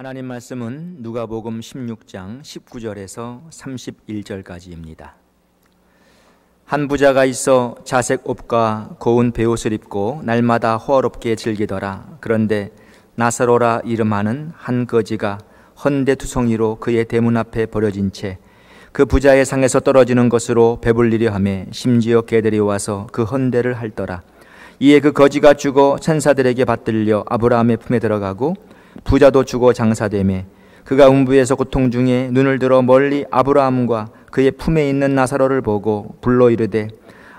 하나님 말씀은 누가복음 16장 19절에서 31절까지입니다. 한 부자가 있어 자색 옷과 고운 베옷을 입고 날마다 호화롭게 즐기더라. 그런데 나사로라 이름하는 한 거지가 헌대투성이로 그의 대문 앞에 버려진 채 그 부자의 상에서 떨어지는 것으로 배불리려 하며 심지어 개들이 와서 그 헌대를 핥더라. 이에 그 거지가 죽어 천사들에게 받들려 아브라함의 품에 들어가고 부자도 죽어 장사되매 그가 음부에서 고통 중에 눈을 들어 멀리 아브라함과 그의 품에 있는 나사로를 보고 불러 이르되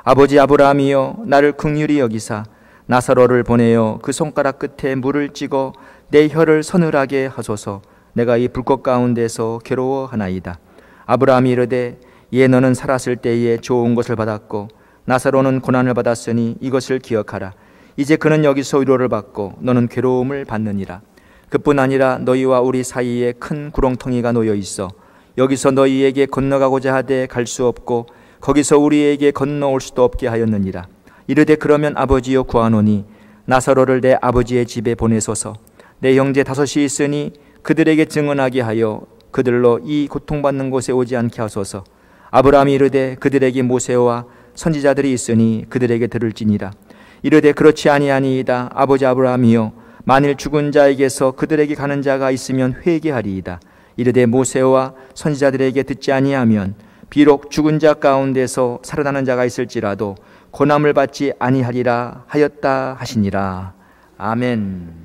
아버지 아브라함이여 나를 긍휼히 여기사 나사로를 보내어 그 손가락 끝에 물을 찍어 내 혀를 서늘하게 하소서. 내가 이 불꽃 가운데서 괴로워하나이다. 아브라함이 이르되 이에 너는 살았을 때에 좋은 것을 받았고 나사로는 고난을 받았으니 이것을 기억하라. 이제 그는 여기서 위로를 받고 너는 괴로움을 받느니라. 그뿐 아니라 너희와 우리 사이에 큰 구렁텅이가 놓여 있어 여기서 너희에게 건너가고자 하되 갈 수 없고 거기서 우리에게 건너올 수도 없게 하였느니라. 이르되 그러면 아버지여 구하노니 나사로를 내 아버지의 집에 보내소서. 내 형제 5이 있으니 그들에게 증언하게 하여 그들로 이 고통받는 곳에 오지 않게 하소서. 아브라함이 이르되 그들에게 모세와 선지자들이 있으니 그들에게 들을지니라. 이르되 그렇지 아니하니이다. 아버지 아브라함이여 만일 죽은 자에게서 그들에게 가는 자가 있으면 회개하리이다. 이르되 모세와 선지자들에게 듣지 아니하면 비록 죽은 자 가운데서 살아나는 자가 있을지라도 고난을 받지 아니하리라 하였다 하시니라. 아멘.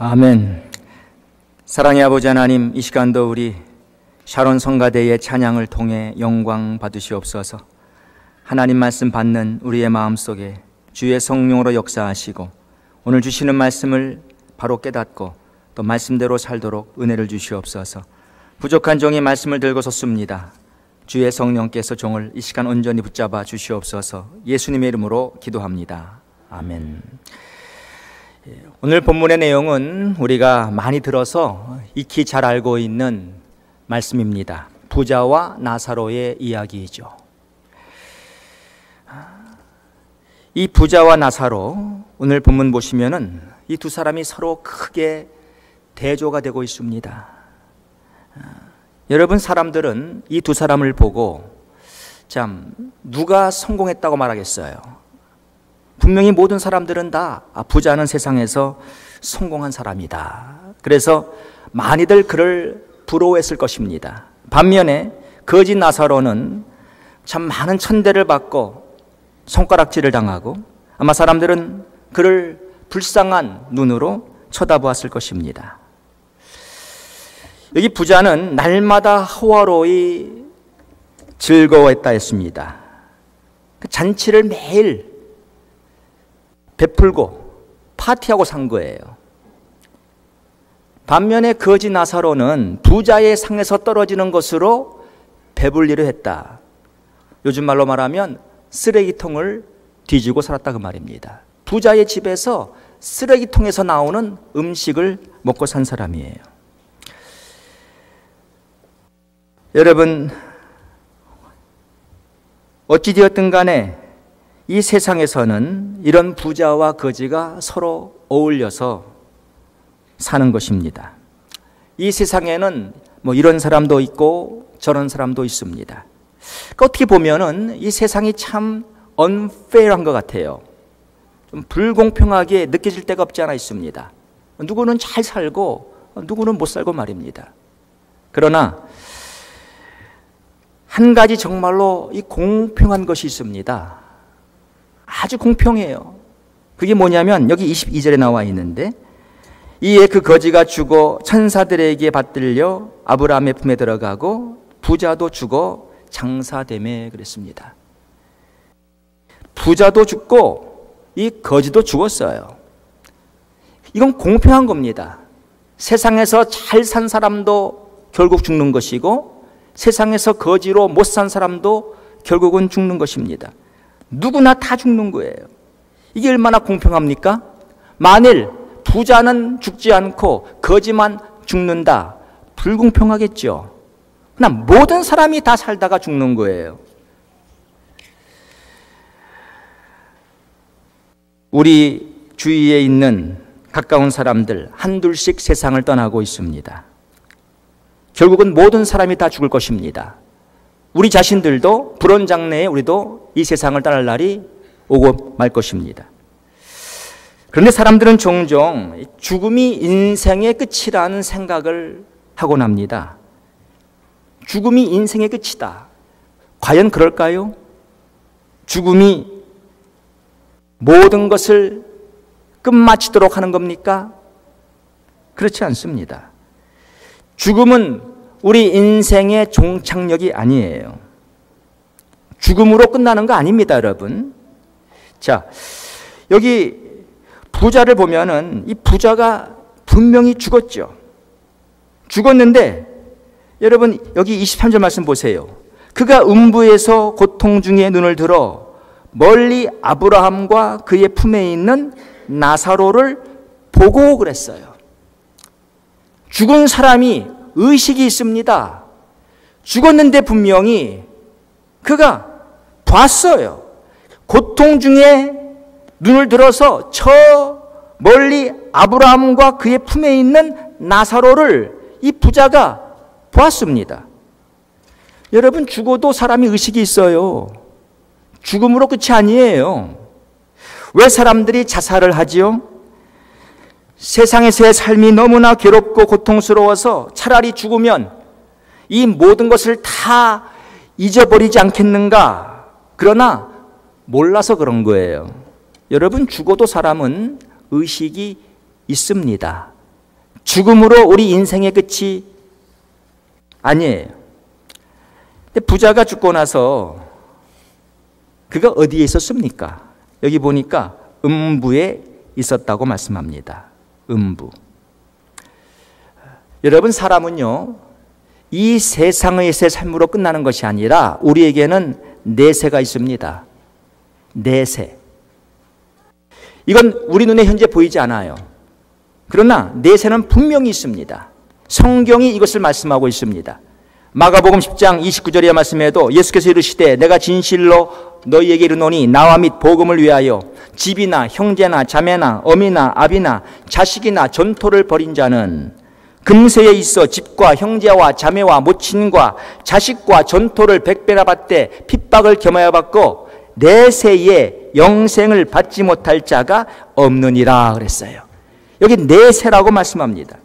아멘. 사랑의 아버지 하나님, 이 시간도 우리 샤론 성가대의 찬양을 통해 영광 받으시옵소서. 하나님 말씀 받는 우리의 마음속에 주의 성령으로 역사하시고 오늘 주시는 말씀을 바로 깨닫고 또 말씀대로 살도록 은혜를 주시옵소서. 부족한 종이 말씀을 들고 섰습니다. 주의 성령께서 종을 이 시간 온전히 붙잡아 주시옵소서. 예수님의 이름으로 기도합니다. 아멘. 오늘 본문의 내용은 우리가 많이 들어서 익히 잘 알고 있는 말씀입니다. 부자와 나사로의 이야기이죠. 이 부자와 나사로, 오늘 본문 보시면은 이 두 사람이 서로 크게 대조가 되고 있습니다. 여러분, 사람들은 이 두 사람을 보고 참 누가 성공했다고 말하겠어요? 분명히 모든 사람들은 다 부자는 세상에서 성공한 사람이다. 그래서 많이들 그를 부러워했을 것입니다. 반면에 거지 나사로는 참 많은 천대를 받고 손가락질을 당하고 아마 사람들은 그를 불쌍한 눈으로 쳐다보았을 것입니다. 여기 부자는 날마다 호화로이 즐거워했다 했습니다. 그 잔치를 매일 베풀고 파티하고 산 거예요. 반면에 거지 나사로는 부자의 상에서 떨어지는 것으로 배불리를 했다. 요즘 말로 말하면 쓰레기통을 뒤지고 살았다 그 말입니다. 부자의 집에서 쓰레기통에서 나오는 음식을 먹고 산 사람이에요. 여러분, 어찌되었든 간에 이 세상에서는 이런 부자와 거지가 서로 어울려서 사는 것입니다. 이 세상에는 이런 사람도 있고 저런 사람도 있습니다. 어떻게 보면은 이 세상이 참 unfair한 것 같아요. 좀 불공평하게 느껴질 때가 없지 않아 있습니다. 누구는 잘 살고 누구는 못 살고 말입니다. 그러나 한 가지 정말로 이 공평한 것이 있습니다. 아주 공평해요. 그게 뭐냐면 여기 22절에 나와 있는데, 이에 그 거지가 죽어 천사들에게 받들려 아브라함의 품에 들어가고 부자도 죽어 장사되매 그랬습니다. 부자도 죽고 이 거지도 죽었어요. 이건 공평한 겁니다. 세상에서 잘 산 사람도 결국 죽는 것이고 세상에서 거지로 못 산 사람도 결국은 죽는 것입니다. 누구나 다 죽는 거예요. 이게 얼마나 공평합니까? 만일 부자는 죽지 않고 거지만 죽는다, 불공평하겠죠. 그러나 모든 사람이 다 살다가 죽는 거예요. 우리 주위에 있는 가까운 사람들 한둘씩 세상을 떠나고 있습니다. 결국은 모든 사람이 다 죽을 것입니다. 우리 자신들도 불원 장래에 우리도 이 세상을 떠날 날이 오고 말 것입니다. 그런데 사람들은 종종 죽음이 인생의 끝이라는 생각을 하곤 합니다. 죽음이 인생의 끝이다. 과연 그럴까요? 죽음이 모든 것을 끝마치도록 하는 겁니까? 그렇지 않습니다. 죽음은 우리 인생의 종착역이 아니에요. 죽음으로 끝나는 거 아닙니다, 여러분. 자, 여기 부자를 보면은 이 부자가 분명히 죽었죠. 죽었는데 여러분 여기 23절 말씀 보세요. 그가 음부에서 고통 중에 눈을 들어 멀리 아브라함과 그의 품에 있는 나사로를 보고 그랬어요. 죽은 사람이 의식이 있습니다. 죽었는데 분명히 그가 봤어요. 고통 중에 눈을 들어서 저 멀리 아브라함과 그의 품에 있는 나사로를 이 부자가 보았습니다. 여러분, 죽어도 사람이 의식이 있어요. 죽음으로 끝이 아니에요. 왜 사람들이 자살을 하지요? 세상에서의 삶이 너무나 괴롭고 고통스러워서 차라리 죽으면 이 모든 것을 다 잊어버리지 않겠는가? 그러나 몰라서 그런 거예요. 여러분, 죽어도 사람은 의식이 있습니다. 죽음으로 우리 인생의 끝이 아니에요. 근데 부자가 죽고 나서 그가 어디에 있었습니까? 여기 보니까 음부에 있었다고 말씀합니다. 음부. 여러분, 사람은요, 이 세상에서의 삶으로 끝나는 것이 아니라 우리에게는 내세가 있습니다. 내세. 이건 우리 눈에 현재 보이지 않아요. 그러나 내세는 분명히 있습니다. 성경이 이것을 말씀하고 있습니다. 마가복음 10장 29절의 말씀에도 예수께서 이르시되 내가 진실로 너희에게 이르노니 나와 및 복음을 위하여 집이나 형제나 자매나 어미나 아비나 자식이나 전토를 벌인 자는 금세에 있어 집과 형제와 자매와 모친과 자식과 전토를 100배나 받되 핍박을 겸하여 받고 내세에 영생을 받지 못할 자가 없느니라 그랬어요. 여기 내세라고 말씀합니다.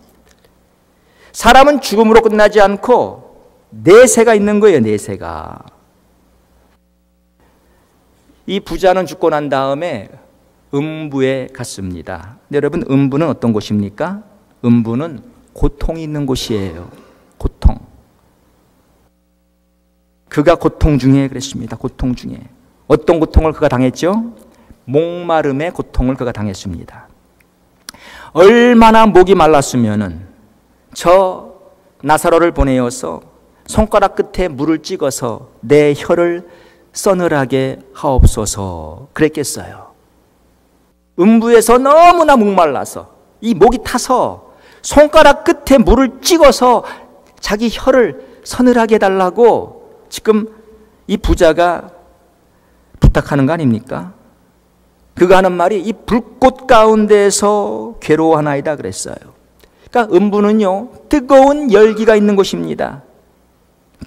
사람은 죽음으로 끝나지 않고 내세가 있는 거예요. 내세가. 이 부자는 죽고 난 다음에 음부에 갔습니다. 여러분, 음부는 어떤 곳입니까? 음부는 고통이 있는 곳이에요. 고통. 그가 고통 중에 그랬습니다. 고통 중에. 어떤 고통을 그가 당했죠? 목마름의 고통을 그가 당했습니다. 얼마나 목이 말랐으면은 저 나사로를 보내어서 손가락 끝에 물을 찍어서 내 혀를 서늘하게 하옵소서 그랬겠어요. 음부에서 너무나 목말라서 이 목이 타서 손가락 끝에 물을 찍어서 자기 혀를 서늘하게 해달라고 지금 이 부자가 부탁하는 거 아닙니까? 그가 하는 말이 이 불꽃 가운데서 괴로워하나이다 그랬어요. 그러니까 음부는요, 뜨거운 열기가 있는 곳입니다.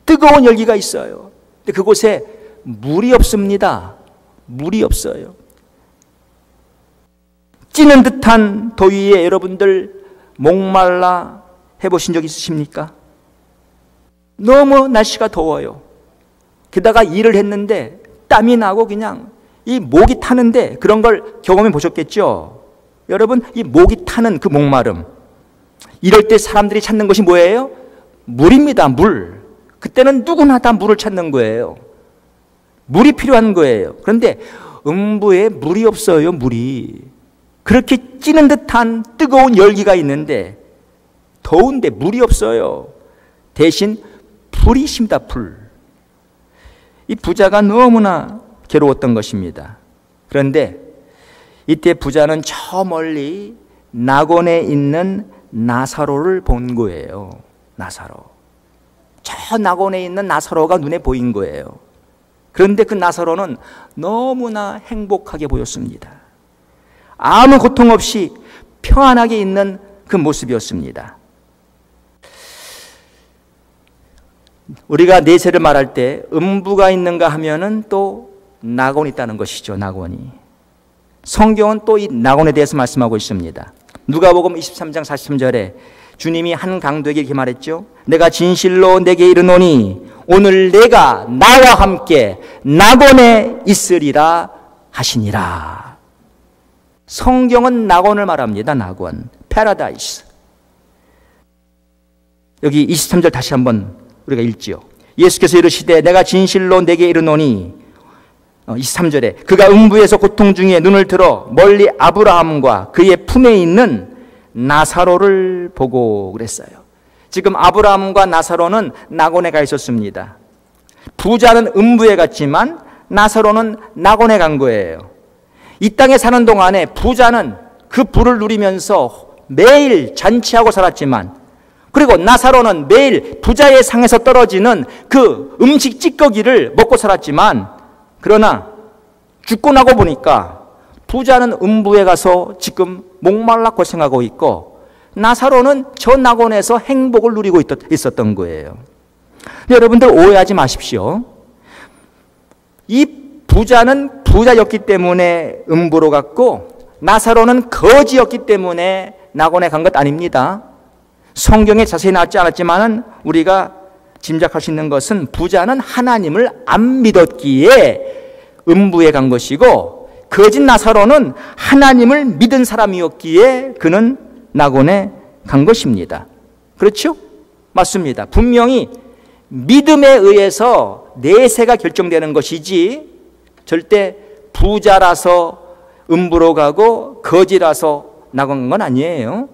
뜨거운 열기가 있어요. 근데 그곳에 물이 없습니다. 물이 없어요. 찌는 듯한 더위에 여러분들 목말라 해보신 적 있으십니까? 너무 날씨가 더워요. 게다가 일을 했는데 땀이 나고 그냥 이 목이 타는데 그런 걸 경험해 보셨겠죠? 여러분, 이 목이 타는 그 목마름. 이럴 때 사람들이 찾는 것이 뭐예요? 물입니다. 물. 그때는 누구나 다 물을 찾는 거예요. 물이 필요한 거예요. 그런데 음부에 물이 없어요. 물이. 그렇게 찌는 듯한 뜨거운 열기가 있는데 더운데 물이 없어요. 대신 불이 있습니다. 불. 이 부자가 너무나 괴로웠던 것입니다. 그런데 이때 부자는 저 멀리 낙원에 있는 나사로를 본 거예요. 나사로. 저 낙원에 있는 나사로가 눈에 보인 거예요. 그런데 그 나사로는 너무나 행복하게 보였습니다. 아무 고통 없이 평안하게 있는 그 모습이었습니다. 우리가 내세를 말할 때 음부가 있는가 하면은 또 낙원이 있다는 것이죠. 낙원이. 성경은 또 이 낙원에 대해서 말씀하고 있습니다. 누가복음 23장 43절에 주님이 한 강도에게 이렇게 말했죠. 내가 진실로 내게 이르노니 오늘 내가 나와 함께 낙원에 있으리라 하시니라. 성경은 낙원을 말합니다. 낙원. 패러다이스. 여기 23절 다시 한번 우리가 읽지요. 예수께서 이르시되 내가 진실로 내게 이르노니 23절에 그가 음부에서 고통 중에 눈을 들어 멀리 아브라함과 그의 품에 있는 나사로를 보고 그랬어요. 지금 아브라함과 나사로는 낙원에 가 있었습니다. 부자는 음부에 갔지만 나사로는 낙원에 간 거예요. 이 땅에 사는 동안에 부자는 그 부를 누리면서 매일 잔치하고 살았지만, 그리고 나사로는 매일 부자의 상에서 떨어지는 그 음식 찌꺼기를 먹고 살았지만, 그러나 죽고 나고 보니까 부자는 음부에 가서 지금 목말라 고생하고 있고 나사로는 저 낙원에서 행복을 누리고 있었던 거예요. 여러분들 오해하지 마십시오. 이 부자는 부자였기 때문에 음부로 갔고 나사로는 거지였기 때문에 낙원에 간 것 아닙니다. 성경에 자세히 나왔지 않았지만 우리가 짐작할 수 있는 것은 부자는 하나님을 안 믿었기에 음부에 간 것이고 거짓 나사로는 하나님을 믿은 사람이었기에 그는 낙원에 간 것입니다. 그렇죠? 맞습니다. 분명히 믿음에 의해서 내세가 결정되는 것이지 절대 부자라서 음부로 가고 거지라서 나간 건 아니에요.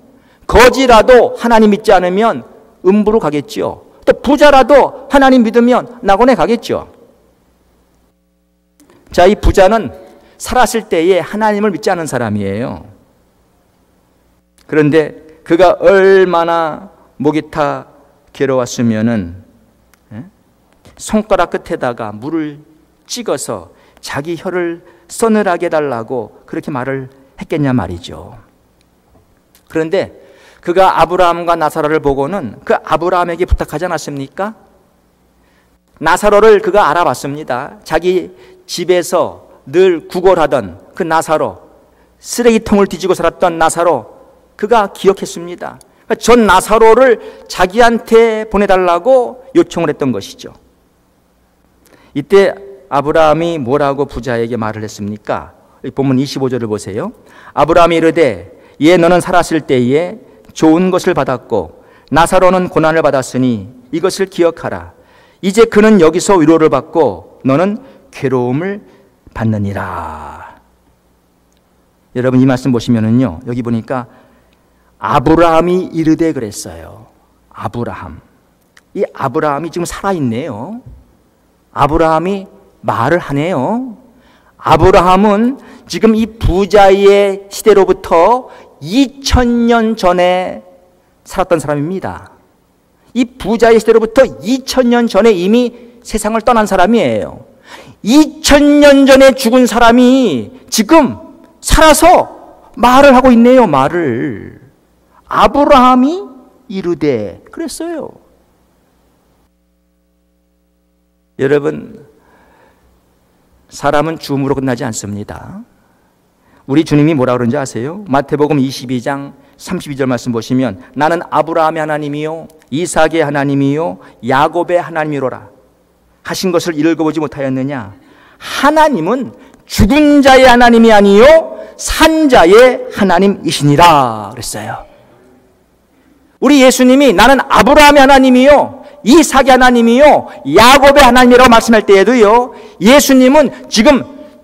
거지라도 하나님 믿지 않으면 음부로 가겠죠. 또 부자라도 하나님 믿으면 낙원에 가겠죠. 자, 이 부자는 살았을 때에 하나님을 믿지 않은 사람이에요. 그런데 그가 얼마나 목이 타 괴로웠으면은 손가락 끝에다가 물을 찍어서 자기 혀를 서늘하게 해달라고 그렇게 말을 했겠냐 말이죠. 그런데 그가 아브라함과 나사로를 보고는 그 아브라함에게 부탁하지 않았습니까? 나사로를 그가 알아봤습니다. 자기 집에서 늘 구걸하던 그 나사로, 쓰레기통을 뒤지고 살았던 나사로, 그가 기억했습니다. 전 나사로를 자기한테 보내달라고 요청을 했던 것이죠. 이때 아브라함이 뭐라고 부자에게 말을 했습니까? 본문 25절을 보세요. 아브라함이 이르되 예 너는 살았을 때에 좋은 것을 받았고 나사로는 고난을 받았으니 이것을 기억하라. 이제 그는 여기서 위로를 받고 너는 괴로움을 받느니라. 여러분 이 말씀 보시면은요, 여기 보니까 아브라함이 이르되 그랬어요. 아브라함. 이 아브라함이 지금 살아있네요. 아브라함이 말을 하네요. 아브라함은 지금 이 부자의 시대로부터 2000년 전에 살았던 사람입니다. 이 부자의 시대로부터 2000년 전에 이미 세상을 떠난 사람이에요. 2000년 전에 죽은 사람이 지금 살아서 말을 하고 있네요. 말을. 아브라함이 이르되 그랬어요. 여러분, 사람은 죽음으로 끝나지 않습니다. 우리 주님이 뭐라 그런지 아세요? 마태복음 22장 32절 말씀 보시면 나는 아브라함의 하나님이요 이삭의 하나님이요 야곱의 하나님이로라 하신 것을 읽어보지 못하였느냐? 하나님은 죽은 자의 하나님이 아니요 산 자의 하나님이시니라 그랬어요. 우리 예수님이 나는 아브라함의 하나님이요 이삭의 하나님이요 야곱의 하나님이라고 말씀할 때에도요, 예수님은 지금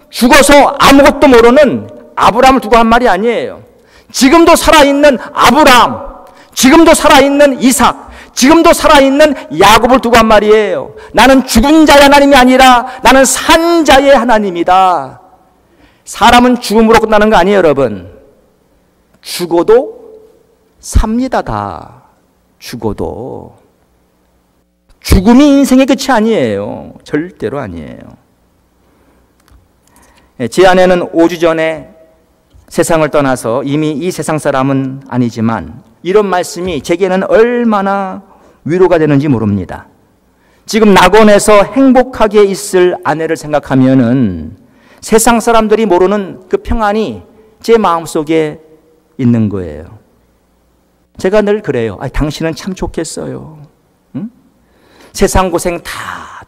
죽어서 아무것도 모르는 아브라함을 두고 한 말이 아니에요. 지금도 살아있는 아브라함, 지금도 살아있는 이삭, 지금도 살아있는 야곱을 두고 한 말이에요. 나는 죽은 자의 하나님이 아니라 나는 산 자의 하나님이다. 사람은 죽음으로 끝나는 거 아니에요, 여러분. 죽어도 삽니다, 다. 죽어도. 죽음이 인생의 끝이 아니에요. 절대로 아니에요. 제 아내는 5주 전에 세상을 떠나서 이미 이 세상 사람은 아니지만 이런 말씀이 제게는 얼마나 위로가 되는지 모릅니다. 지금 낙원에서 행복하게 있을 아내를 생각하면은 세상 사람들이 모르는 그 평안이 제 마음속에 있는 거예요. 제가 늘 그래요. 당신은 참 좋겠어요. 응? 세상 고생 다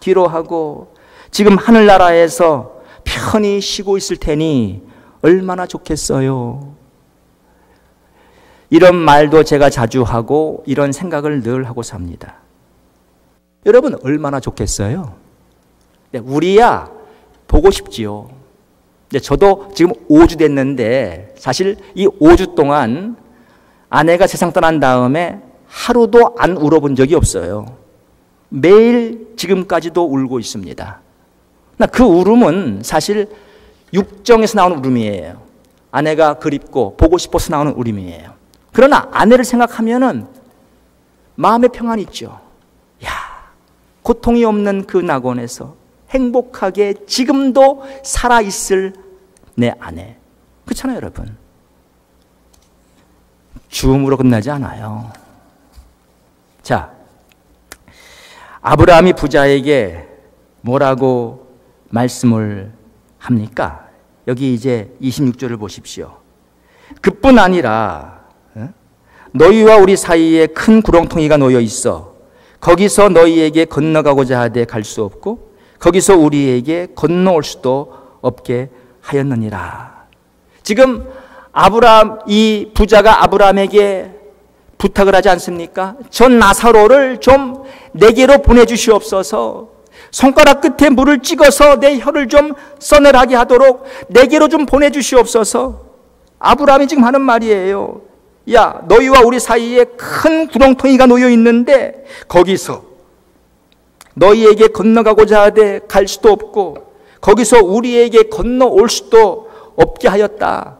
뒤로 하고 지금 하늘나라에서 편히 쉬고 있을 테니 얼마나 좋겠어요. 이런 말도 제가 자주 하고 이런 생각을 늘 하고 삽니다. 여러분 얼마나 좋겠어요? 우리야 보고 싶지요. 저도 지금 5주 됐는데 사실 이 5주 동안 아내가 세상 떠난 다음에 하루도 안 울어본 적이 없어요. 매일 지금까지도 울고 있습니다. 그 울음은 사실 육정에서 나오는 울음이에요. 아내가 그립고 보고 싶어서 나오는 울음이에요. 그러나 아내를 생각하면은 마음의 평안이 있죠. 야, 고통이 없는 그 낙원에서 행복하게 지금도 살아있을 내 아내. 그렇잖아요, 여러분. 죽음으로 끝나지 않아요. 자, 아브라함이 부자에게 뭐라고 말씀을 합니까? 여기 이제 26절을 보십시오. 그뿐 아니라 너희와 우리 사이에 큰 구렁텅이가 놓여 있어 거기서 너희에게 건너가고자 하되 갈 수 없고 거기서 우리에게 건너올 수도 없게 하였느니라. 지금 아브라함, 이 부자가 아브라함에게 부탁을 하지 않습니까? 저 나사로를 좀 내게로 보내주시옵소서. 손가락 끝에 물을 찍어서 내 혀를 좀 서늘하게 하도록 내게로 좀 보내주시옵소서. 아브라함이 지금 하는 말이에요. 야, 너희와 우리 사이에 큰 구렁텅이가 놓여 있는데 거기서 너희에게 건너가고자 하되 갈 수도 없고 거기서 우리에게 건너올 수도 없게 하였다.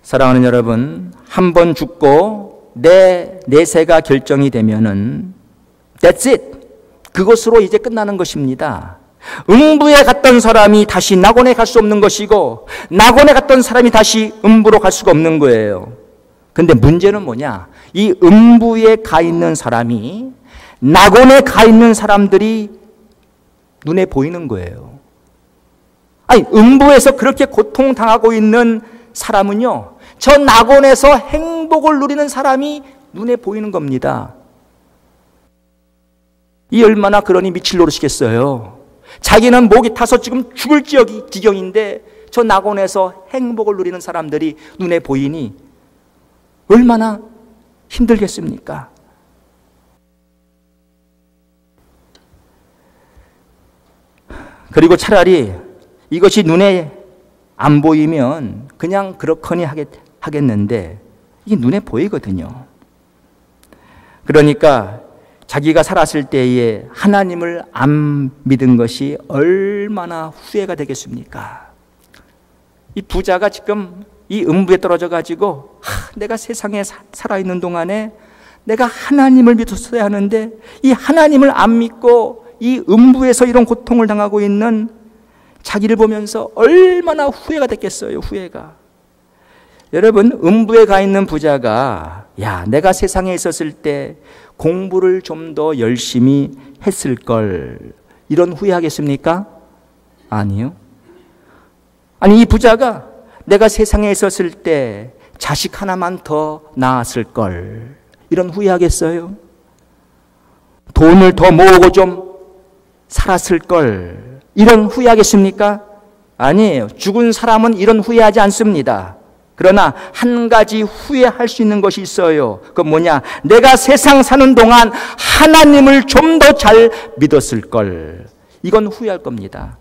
사랑하는 여러분, 한 번 죽고 내 내세가 결정이 되면은 That's it. 그것으로 이제 끝나는 것입니다. 음부에 갔던 사람이 다시 낙원에 갈 수 없는 것이고 낙원에 갔던 사람이 다시 음부로 갈 수가 없는 거예요. 근데 문제는 뭐냐? 이 음부에 가 있는 사람이 낙원에 가 있는 사람들이 눈에 보이는 거예요. 아니, 음부에서 그렇게 고통당하고 있는 사람은요, 저 낙원에서 행복을 누리는 사람이 눈에 보이는 겁니다. 이 얼마나 그러니 미칠 노릇이겠어요. 자기는 목이 타서 지금 죽을 지경인데 저 낙원에서 행복을 누리는 사람들이 눈에 보이니 얼마나 힘들겠습니까? 그리고 차라리 이것이 눈에 안 보이면 그냥 그렇거니 하겠는데 이게 눈에 보이거든요. 그러니까 자기가 살았을 때에 하나님을 안 믿은 것이 얼마나 후회가 되겠습니까? 이 부자가 지금 이 음부에 떨어져 가지고 내가 세상에 살아있는 동안에 내가 하나님을 믿었어야 하는데 이 하나님을 안 믿고 이 음부에서 이런 고통을 당하고 있는 자기를 보면서 얼마나 후회가 됐겠어요. 후회가. 여러분, 음부에 가 있는 부자가 야, 내가 세상에 있었을 때 공부를 좀 더 열심히 했을 걸, 이런 후회하겠습니까? 아니요. 아니, 이 부자가 내가 세상에 있었을 때 자식 하나만 더 낳았을 걸, 이런 후회하겠어요? 돈을 더 모으고 좀 살았을 걸, 이런 후회하겠습니까? 아니에요. 죽은 사람은 이런 후회하지 않습니다. 그러나 한 가지 후회할 수 있는 것이 있어요. 그건 뭐냐? 내가 세상 사는 동안 하나님을 좀 더 잘 믿었을 걸. 이건 후회할 겁니다.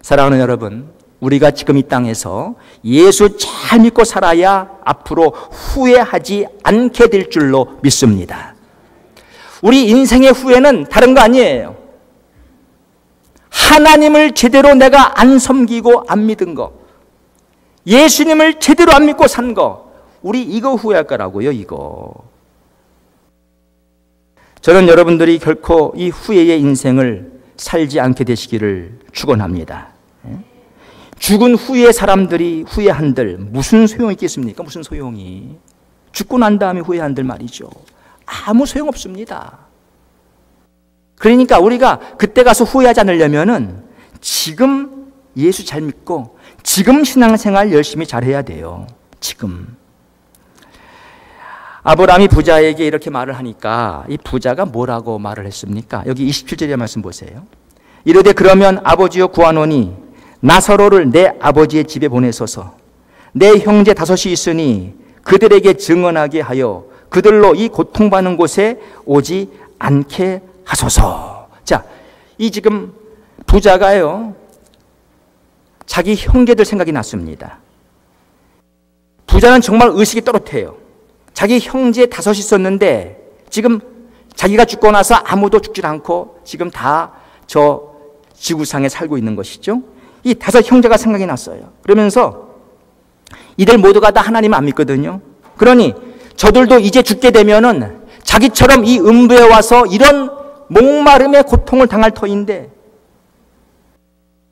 사랑하는 여러분, 우리가 지금 이 땅에서 예수 잘 믿고 살아야 앞으로 후회하지 않게 될 줄로 믿습니다. 우리 인생의 후회는 다른 거 아니에요. 하나님을 제대로 내가 안 섬기고 안 믿은 거, 예수님을 제대로 안 믿고 산 거, 우리 이거 후회할 거라고요. 이거. 저는 여러분들이 결코 이 후회의 인생을 살지 않게 되시기를 축원합니다. 죽은 후에 사람들이 후회한들 무슨 소용이 있겠습니까? 무슨 소용이. 죽고 난 다음에 후회한들 말이죠. 아무 소용없습니다. 그러니까 우리가 그때 가서 후회하지 않으려면은 지금 예수 잘 믿고 지금 신앙생활 열심히 잘해야 돼요. 지금. 아브라함이 부자에게 이렇게 말을 하니까 이 부자가 뭐라고 말을 했습니까? 여기 27절의 말씀 보세요. 이르되 그러면 아버지여 구하노니 나사로를 내 아버지의 집에 보내소서. 내 형제 다섯이 있으니 그들에게 증언하게 하여 그들로 이 고통받는 곳에 오지 않게 하소서. 자, 이 지금 부자가요, 자기 형제들 생각이 났습니다. 부자는 정말 의식이 또렷해요. 자기 형제 다섯이 있었는데 지금 자기가 죽고 나서 아무도 죽질 않고 지금 다 저 지구상에 살고 있는 것이죠. 이 다섯 형제가 생각이 났어요. 그러면서 이들 모두가 다 하나님 안 믿거든요. 그러니 저들도 이제 죽게 되면은 자기처럼 이 음부에 와서 이런 목마름의 고통을 당할 터인데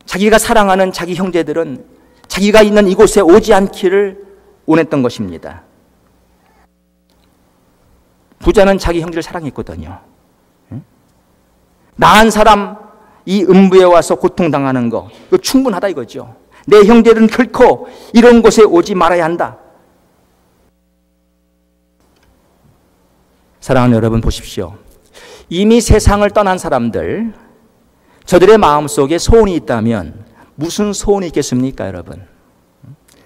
자기가 사랑하는 자기 형제들은 자기가 있는 이곳에 오지 않기를 원했던 것입니다. 부자는 자기 형제를 사랑했거든요. 나한 사람 이 음부에 와서 고통당하는 거, 이거 충분하다 이거죠. 내 형제들은 결코 이런 곳에 오지 말아야 한다. 사랑하는 여러분, 보십시오. 이미 세상을 떠난 사람들, 저들의 마음속에 소원이 있다면 무슨 소원이 있겠습니까, 여러분?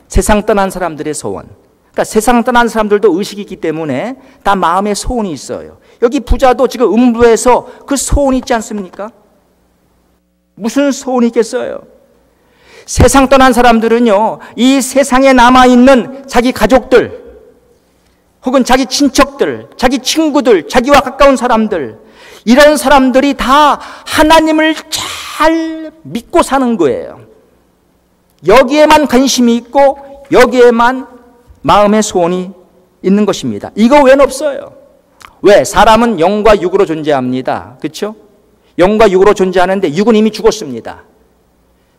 세상 떠난 사람들의 소원. 그러니까 세상 떠난 사람들도 의식이 있기 때문에 다 마음에 소원이 있어요. 여기 부자도 지금 음부에서 그 소원이 있지 않습니까? 무슨 소원이 있겠어요? 세상 떠난 사람들은요, 이 세상에 남아있는 자기 가족들, 혹은 자기 친척들, 자기 친구들, 자기와 가까운 사람들, 이런 사람들이 다 하나님을 잘 믿고 사는 거예요. 여기에만 관심이 있고 여기에만 마음의 소원이 있는 것입니다. 이거 외엔 없어요. 왜? 사람은 영과 육으로 존재합니다. 그렇죠? 영과 육으로 존재하는데 육은 이미 죽었습니다.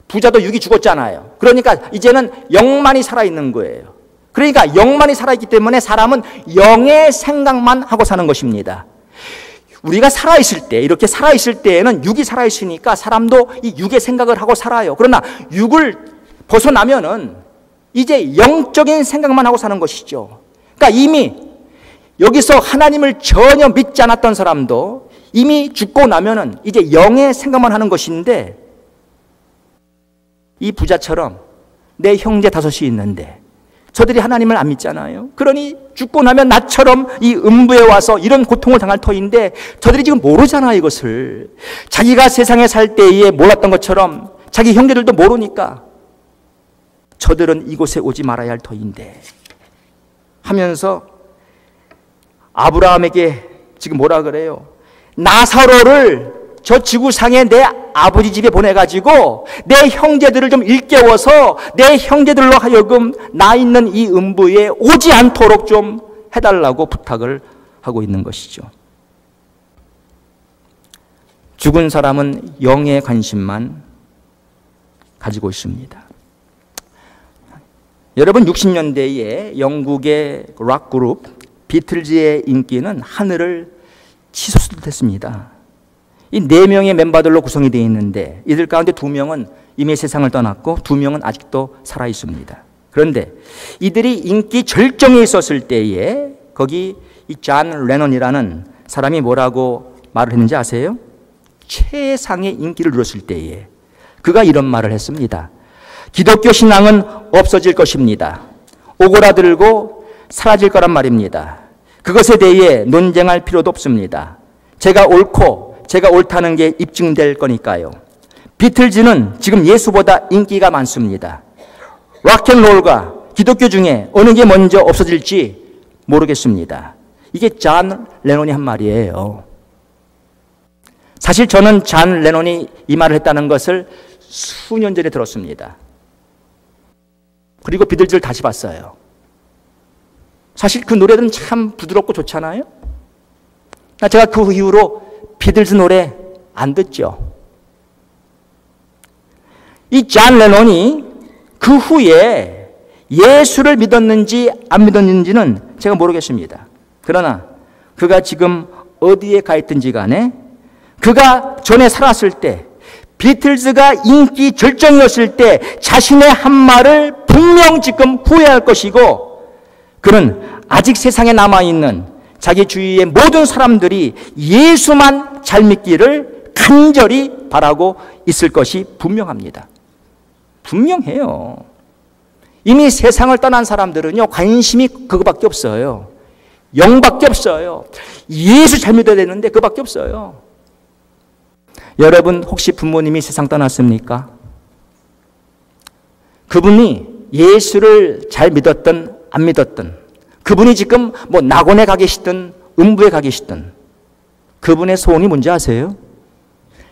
부자도 육이 죽었잖아요. 그러니까 이제는 영만이 살아있는 거예요. 그러니까 영만이 살아있기 때문에 사람은 영의 생각만 하고 사는 것입니다. 우리가 살아있을 때, 이렇게 살아있을 때에는 육이 살아있으니까 사람도 이 육의 생각을 하고 살아요. 그러나 육을 벗어나면은 이제 영적인 생각만 하고 사는 것이죠. 그러니까 이미 여기서 하나님을 전혀 믿지 않았던 사람도 이미 죽고 나면은 이제 영의 생각만 하는 것인데, 이 부자처럼 내 형제 5이 있는데 저들이 하나님을 안 믿잖아요. 그러니 죽고 나면 나처럼 이 음부에 와서 이런 고통을 당할 터인데 저들이 지금 모르잖아요, 이것을. 자기가 세상에 살 때에 몰랐던 것처럼 자기 형제들도 모르니까 저들은 이곳에 오지 말아야 할 터인데 하면서 아브라함에게 지금 뭐라 그래요? 나사로를 저 지구상에 내 아버지 집에 보내가지고 내 형제들을 좀 일깨워서 내 형제들로 하여금 나 있는 이 음부에 오지 않도록 좀 해달라고 부탁을 하고 있는 것이죠. 죽은 사람은 영의 관심만 가지고 있습니다. 여러분, 60년대에 영국의 락 그룹 비틀즈의 인기는 하늘을 치솟았습니다. 이 4명의 멤버들로 구성이 되어 있는데 이들 가운데 2명은 이미 세상을 떠났고 2명은 아직도 살아 있습니다. 그런데 이들이 인기 절정에 있었을 때에 거기 이 존 레논이라는 사람이 뭐라고 말을 했는지 아세요? 최상의 인기를 누렸을 때에 그가 이런 말을 했습니다. 기독교 신앙은 없어질 것입니다. 오그라들고 사라질 거란 말입니다. 그것에 대해 논쟁할 필요도 없습니다. 제가 옳고 제가 옳다는 게 입증될 거니까요. 비틀즈는 지금 예수보다 인기가 많습니다. 락앤롤과 기독교 중에 어느 게 먼저 없어질지 모르겠습니다. 이게 존 레논이 한 말이에요. 사실 저는 존 레논이 이 말을 했다는 것을 수년 전에 들었습니다. 그리고 비틀즈를 다시 봤어요. 사실 그 노래들은 참 부드럽고 좋잖아요. 제가 그 이후로 비틀즈 노래 안 듣죠. 이 존 레논이 그 후에 예수를 믿었는지 안 믿었는지는 제가 모르겠습니다. 그러나 그가 지금 어디에 가 있든지 간에 그가 전에 살았을 때 비틀즈가 인기 절정이었을 때 자신의 한 말을 분명 지금 후회할 것이고 그는 아직 세상에 남아있는 자기 주위의 모든 사람들이 예수만 잘 믿기를 간절히 바라고 있을 것이 분명합니다. 분명해요. 이미 세상을 떠난 사람들은요, 관심이 그거밖에 없어요. 영밖에 없어요. 예수 잘 믿어야 되는데 그거밖에 없어요. 여러분, 혹시 부모님이 세상 떠났습니까? 그분이 예수를 잘 믿었든 안 믿었든 그분이 지금 뭐 낙원에 가 계시든 음부에 가 계시든 그분의 소원이 뭔지 아세요?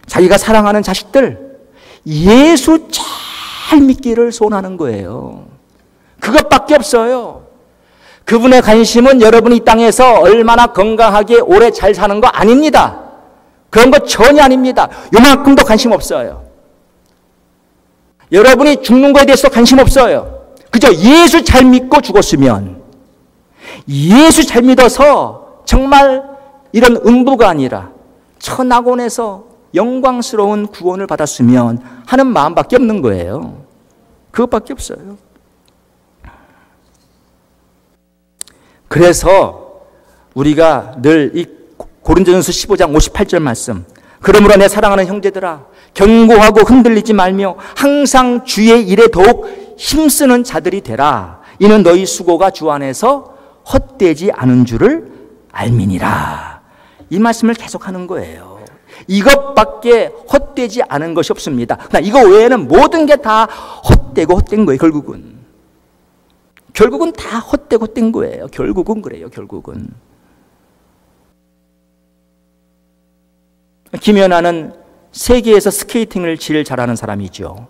자기가 사랑하는 자식들 예수 잘 믿기를 소원하는 거예요. 그것밖에 없어요. 그분의 관심은 여러분이 이 땅에서 얼마나 건강하게 오래 잘 사는 거 아닙니다. 그런 거 전혀 아닙니다. 요만큼도 관심 없어요. 여러분이 죽는 거에 대해서 관심 없어요. 그저 예수 잘 믿고 죽었으면, 예수 잘 믿어서 정말 이런 음부가 아니라 천낙원에서 영광스러운 구원을 받았으면 하는 마음밖에 없는 거예요. 그것밖에 없어요. 그래서 우리가 늘 이 고린도전서 15장 58절 말씀, 그러므로 내 사랑하는 형제들아 견고하고 흔들리지 말며 항상 주의 일에 더욱 힘쓰는 자들이 되라. 이는 너희 수고가 주 안에서 헛되지 않은 줄을 알미니라. 이 말씀을 계속하는 거예요. 이것밖에 헛되지 않은 것이 없습니다. 이거 외에는 모든 게 다 헛되고 헛된 거예요. 결국은 다 헛되고 헛된 거예요. 결국은 그래요. 결국은. 김연아는 세계에서 스케이팅을 제일 잘하는 사람이죠.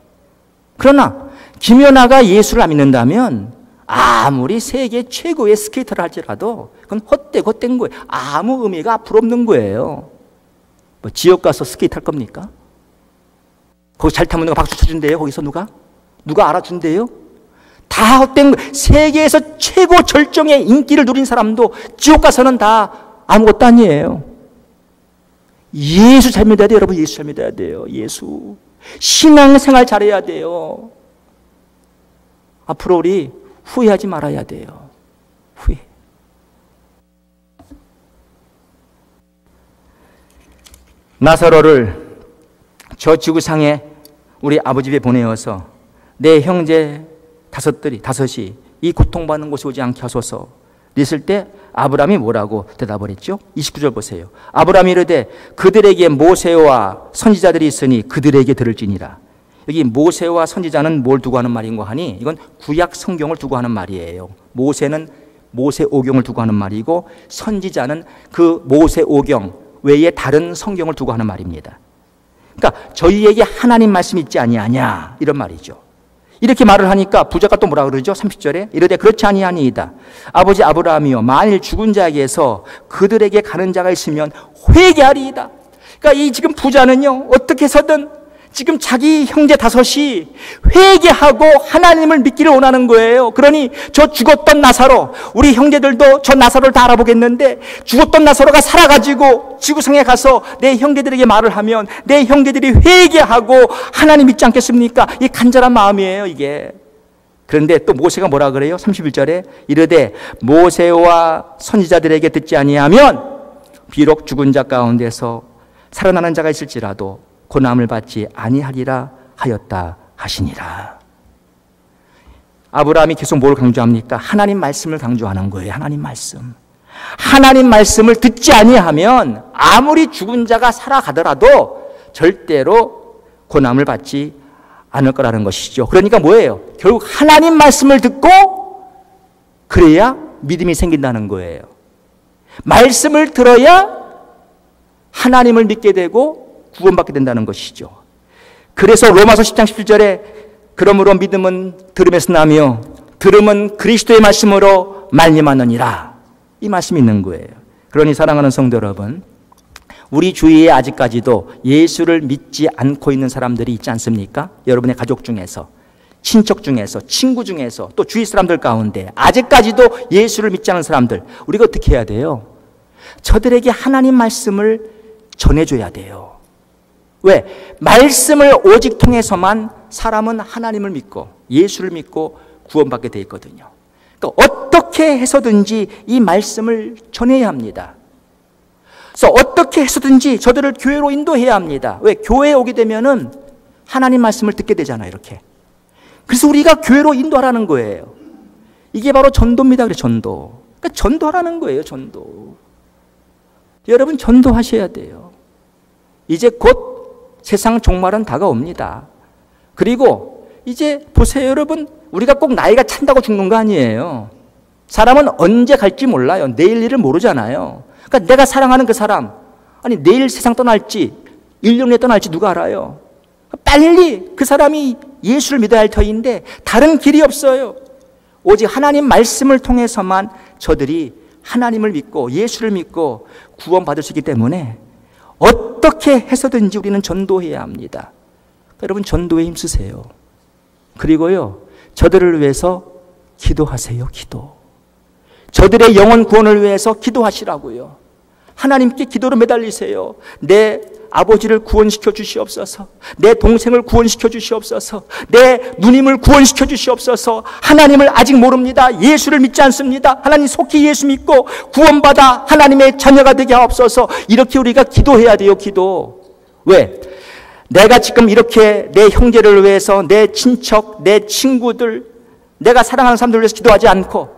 그러나 김연아가 예수를 안 믿는다면 아무리 세계 최고의 스케이터를 할지라도 그건 헛되고 헛된 거예요. 아무 의미가 앞으로 없는 거예요. 뭐 지역 가서 스케이트 할 겁니까? 거기 잘 타면 누가 박수 쳐준대요? 거기서 누가 알아준대요? 다 헛된 거예요. 세계에서 최고 절정의 인기를 누린 사람도 지옥 가서는 다 아무것도 아니에요. 예수 잘 믿어야 돼요. 여러분, 예수 잘 믿어야 돼요. 예수. 신앙생활 잘해야 돼요. 앞으로 우리 후회하지 말아야 돼요. 후회. 나사로를 저 지구상에 우리 아버지 집에 보내어서 내 형제 다섯이 이 고통받는 곳에 오지 않게 하소서 그랬을 때 아브라함이 뭐라고 대답을 했죠? 29절 보세요. 아브라함이 이르되 그들에게 모세와 선지자들이 있으니 그들에게 들을지니라. 여기 모세와 선지자는 뭘 두고 하는 말인가 하니 이건 구약 성경을 두고 하는 말이에요. 모세는 모세 오경을 두고 하는 말이고 선지자는 그 모세 오경 외에 다른 성경을 두고 하는 말입니다. 그러니까 저희에게 하나님 말씀이 있지 아니하냐 이런 말이죠. 이렇게 말을 하니까 부자가 또 뭐라 그러죠? 30절에 이르되 그렇지 아니하니이다. 아버지 아브라함이여 만일 죽은 자에게서 그들에게 가는 자가 있으면 회개하리이다. 그러니까 이 지금 부자는요 어떻게 해서든 지금 자기 형제 다섯이 회개하고 하나님을 믿기를 원하는 거예요. 그러니 저 죽었던 나사로, 우리 형제들도 저 나사로를 다 알아보겠는데 죽었던 나사로가 살아가지고 지구상에 가서 내 형제들에게 말을 하면 내 형제들이 회개하고 하나님 믿지 않겠습니까? 이 간절한 마음이에요, 이게. 그런데 또 모세가 뭐라 그래요? 31절에 이르되 모세와 선지자들에게 듣지 아니하면 비록 죽은 자 가운데서 살아나는 자가 있을지라도 고난을 받지 아니하리라 하였다 하시니라. 아브라함이 계속 뭘 강조합니까? 하나님 말씀을 강조하는 거예요. 하나님 말씀. 하나님 말씀을 듣지 아니하면 아무리 죽은 자가 살아가더라도 절대로 고난을 받지 않을 거라는 것이죠. 그러니까 뭐예요? 결국 하나님 말씀을 듣고 그래야 믿음이 생긴다는 거예요. 말씀을 들어야 하나님을 믿게 되고 구원받게 된다는 것이죠. 그래서 로마서 10장 17절에 그러므로 믿음은 들음에서 나며 들음은 그리스도의 말씀으로 말미암느니라 이 말씀이 있는 거예요. 그러니 사랑하는 성도 여러분, 우리 주위에 아직까지도 예수를 믿지 않고 있는 사람들이 있지 않습니까? 여러분의 가족 중에서, 친척 중에서, 친구 중에서, 또 주위 사람들 가운데 아직까지도 예수를 믿지 않는 사람들, 우리가 어떻게 해야 돼요? 저들에게 하나님 말씀을 전해줘야 돼요. 왜? 말씀을 오직 통해서만 사람은 하나님을 믿고 예수를 믿고 구원받게 돼 있거든요. 그러니까 어떻게 해서든지 이 말씀을 전해야 합니다. 그래서 어떻게 해서든지 저들을 교회로 인도해야 합니다. 왜? 교회에 오게 되면은 하나님 말씀을 듣게 되잖아요, 이렇게. 그래서 우리가 교회로 인도하라는 거예요. 이게 바로 전도입니다. 그래, 전도. 그러니까 전도하라는 거예요, 전도. 여러분, 전도하셔야 돼요. 이제 곧 세상 종말은 다가옵니다. 그리고 이제 보세요, 여러분. 우리가 꼭 나이가 찬다고 죽는 거 아니에요. 사람은 언제 갈지 몰라요. 내일 일을 모르잖아요. 그러니까 내가 사랑하는 그 사람, 아니 내일 세상 떠날지 1년 후에 떠날지 누가 알아요. 빨리 그 사람이 예수를 믿어야 할 터인데 다른 길이 없어요. 오직 하나님 말씀을 통해서만 저들이 하나님을 믿고 예수를 믿고 구원받을 수 있기 때문에 어떻게 해서든지 우리는 전도해야 합니다. 여러분, 전도에 힘쓰세요. 그리고요, 저들을 위해서 기도하세요. 기도. 저들의 영혼 구원을 위해서 기도하시라고요. 하나님께 기도로 매달리세요. 내 아버지를 구원시켜 주시옵소서. 내 동생을 구원시켜 주시옵소서. 내 누님을 구원시켜 주시옵소서. 하나님을 아직 모릅니다. 예수를 믿지 않습니다. 하나님 속히 예수 믿고 구원받아 하나님의 자녀가 되게 하옵소서. 이렇게 우리가 기도해야 돼요. 기도. 왜? 내가 지금 이렇게 내 형제를 위해서, 내 친척, 내 친구들, 내가 사랑하는 사람들을 위해서 기도하지 않고,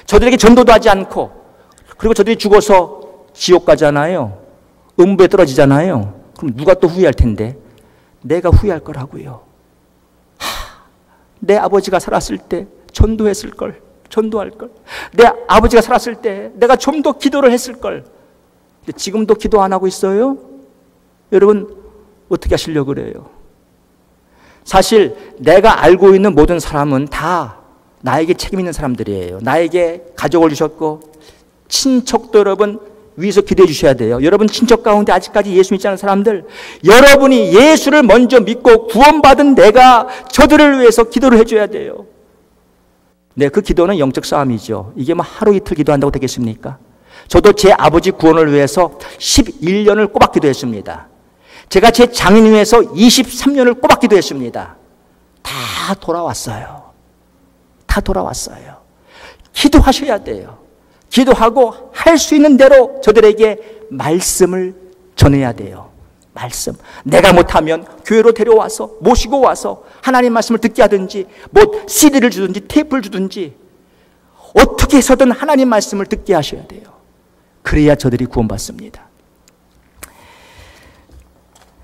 저들에게 전도도 하지 않고, 그리고 저들이 죽어서 지옥 가잖아요. 음부에 떨어지잖아요. 그럼 누가 또 후회할 텐데? 내가 후회할 거라고요. 내 아버지가 살았을 때 전도했을 걸, 전도할 걸. 내 아버지가 살았을 때 내가 좀 더 기도를 했을 걸. 근데 지금도 기도 안 하고 있어요? 여러분 어떻게 하시려고 그래요? 사실 내가 알고 있는 모든 사람은 다 나에게 책임 있는 사람들이에요. 나에게 가족을 주셨고, 친척도 여러분 위에서 기도해 주셔야 돼요. 여러분 친척 가운데 아직까지 예수 믿지 않은 사람들, 여러분이 예수를 먼저 믿고 구원받은 내가 저들을 위해서 기도를 해줘야 돼요. 네, 그 기도는 영적 싸움이죠. 이게 뭐 하루 이틀 기도한다고 되겠습니까? 저도 제 아버지 구원을 위해서 11년을 꼬박 기도했습니다. 제가 제 장인 위해서 23년을 꼬박 기도했습니다. 다 돌아왔어요. 다 돌아왔어요. 기도하셔야 돼요. 기도하고 할 수 있는 대로 저들에게 말씀을 전해야 돼요. 말씀. 내가 못하면 교회로 데려와서 모시고 와서 하나님 말씀을 듣게 하든지, 뭐 CD를 주든지 테이프를 주든지, 어떻게 해서든 하나님 말씀을 듣게 하셔야 돼요. 그래야 저들이 구원받습니다.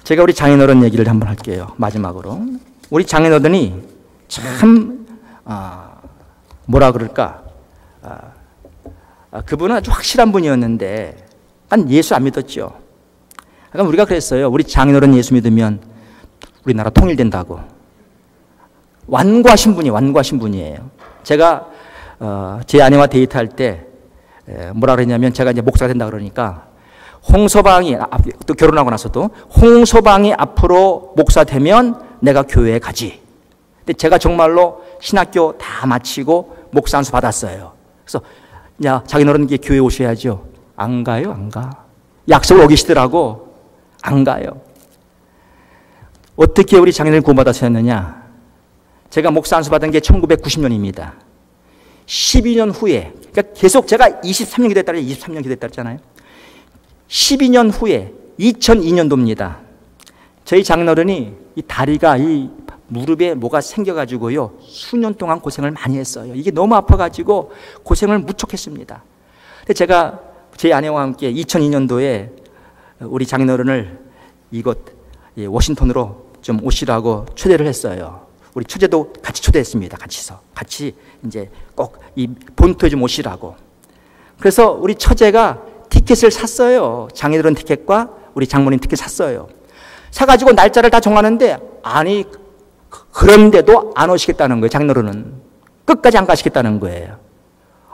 제가 우리 장인어른 얘기를 한번 할게요. 마지막으로. 우리 장인어른이 참 뭐라 그럴까, 그분은 아주 확실한 분이었는데 예수 안 믿었죠. 그러니까 우리가 그랬어요. 우리 장인어른 예수 믿으면 우리나라 통일된다고. 완고하신 분이에요. 제가 제 아내와 데이트할 때 뭐라 그랬냐면, 제가 이제 목사가 된다 그러니까, 홍서방이 또 결혼하고 나서도 홍서방이 앞으로 목사 되면 내가 교회에 가지. 근데 제가 정말로 신학교 다 마치고 목사 안수 받았어요. 그래서 야, 장인어른 교회 오셔야죠. 안 가요, 안 가. 약속을 어기시더라고. 안 가요. 어떻게 우리 장인어른이 구원받으셨느냐? 제가 목사 안수 받은 게 1990년입니다. 12년 후에, 그러니까 계속 제가 23년 기도했다 했잖아요. 12년 후에 2002년도입니다. 저희 장인어른이 이 다리가, 이 무릎에 뭐가 생겨가지고요, 수년 동안 고생을 많이 했어요. 이게 너무 아파가지고 고생을 무척 했습니다. 근데 제가 제 아내와 함께 2002년도에 우리 장인어른을 이곳 워싱턴으로 좀 오시라고 초대를 했어요. 우리 처제도 같이 초대했습니다. 같이 이제 꼭 이 본토에 좀 오시라고. 그래서 우리 처제가 티켓을 샀어요. 장인어른 티켓과 우리 장모님 티켓 샀어요. 사가지고 날짜를 다 정하는데, 아니 그런데도 안 오시겠다는 거예요. 장인어른은 끝까지 안 가시겠다는 거예요.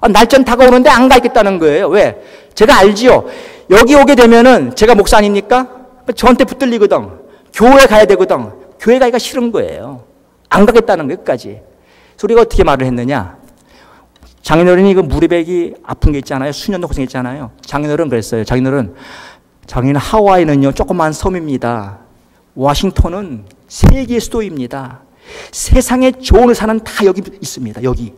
날짜는 다가오는데 안 가겠다는 거예요. 왜? 제가 알지요. 여기 오게 되면은 제가 목사 아닙니까? 저한테 붙들리거든. 교회 가야 되거든. 교회 가기가 싫은 거예요. 안 가겠다는 거예요. 끝까지. 그래서 우리가 어떻게 말을 했느냐? 장인어른이 그 무릎에 아픈 게 있잖아요. 수년도 고생했잖아요. 장인어른 그랬어요. 장인어른 하와이는요 조그만 섬입니다. 워싱턴은 세계의 수도입니다. 세상에 좋은 의사는 다 여기 있습니다. 여기.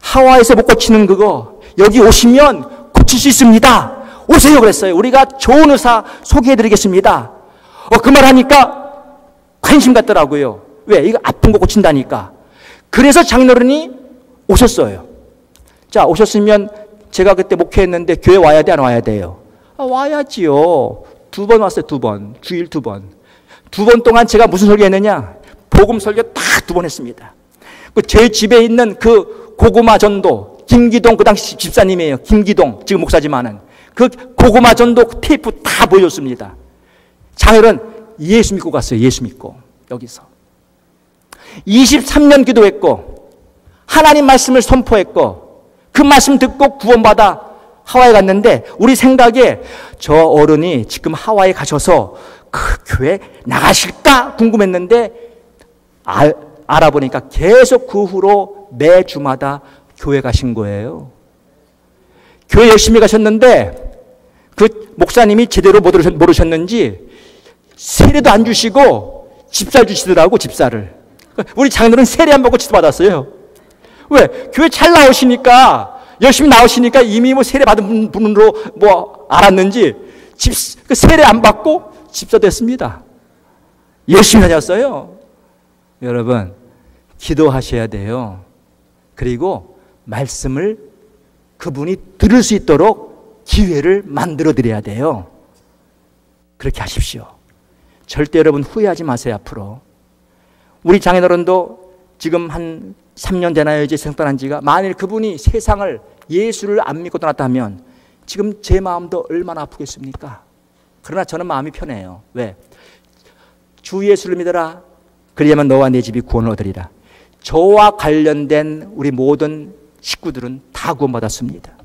하와이에서 못 고치는 그거 여기 오시면 고칠 수 있습니다. 오세요 그랬어요. 우리가 좋은 의사 소개해드리겠습니다. 그 말 하니까 관심 갖더라고요. 왜? 이거 아픈 거 고친다니까. 그래서 장인어른이 오셨어요. 자, 오셨으면 제가 그때 목회했는데 교회 와야 돼, 안 와야 돼요? 와야지요. 2번 왔어요. 2번. 주일 2번. 2번 동안 제가 무슨 설교했느냐? 복음 설교 딱 2번 했습니다. 제 집에 있는 그 고구마 전도, 김기동 그 당시 집사님이에요. 김기동, 지금 목사지만은. 그 고구마 전도 테이프 다 보여줬습니다. 장인어른 예수 믿고 갔어요. 예수 믿고. 여기서. 23년 기도했고, 하나님 말씀을 선포했고, 그 말씀 듣고 구원받아 하와이 갔는데, 우리 생각에 저 어른이 지금 하와이 가셔서 그 교회 나가실까 궁금했는데, 알아보니까 계속 그 후로 매주마다 교회 가신 거예요. 교회 열심히 가셨는데, 그 목사님이 제대로 모르셨는지 세례도 안 주시고 집사를 주시더라고. 집사를. 우리 장인어른 세례 안 받고 집사 받았어요. 왜? 교회 잘 나오시니까, 열심히 나오시니까 이미 뭐 세례 받은 분으로 뭐 알았는지 그 세례 안 받고 집사 됐습니다. 열심히 다녔어요. 여러분, 기도하셔야 돼요. 그리고 말씀을 그분이 들을 수 있도록 기회를 만들어 드려야 돼요. 그렇게 하십시오. 절대 여러분 후회하지 마세요. 앞으로 우리 장인어른도 지금 한 3년 되나요? 이제 세상 떠난 지가. 만일 그분이 세상을, 예수를 안 믿고 떠났다면 지금 제 마음도 얼마나 아프겠습니까? 그러나 저는 마음이 편해요. 왜? 주 예수를 믿어라. 그리하면 너와 네 집이 구원을 얻으리라. 저와 관련된 우리 모든 식구들은 다 구원받았습니다.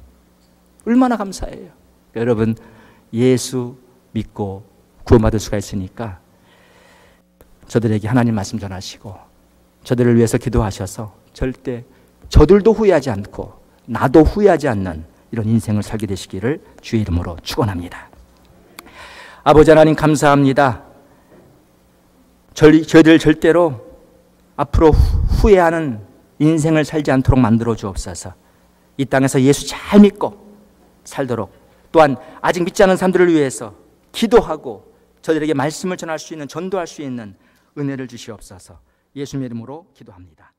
얼마나 감사해요. 여러분, 예수 믿고 구원받을 수가 있으니까 저들에게 하나님 말씀 전하시고 저들을 위해서 기도하셔서 절대 저들도 후회하지 않고 나도 후회하지 않는 이런 인생을 살게 되시기를 주의 이름으로 축원합니다. 아버지 하나님 감사합니다. 저희들 절대로 앞으로 후회하는 인생을 살지 않도록 만들어 주옵소서. 이 땅에서 예수 잘 믿고 살도록, 또한 아직 믿지 않은 사람들을 위해서 기도하고 저들에게 말씀을 전할 수 있는, 전도할 수 있는 은혜를 주시옵소서. 예수님의 이름으로 기도합니다.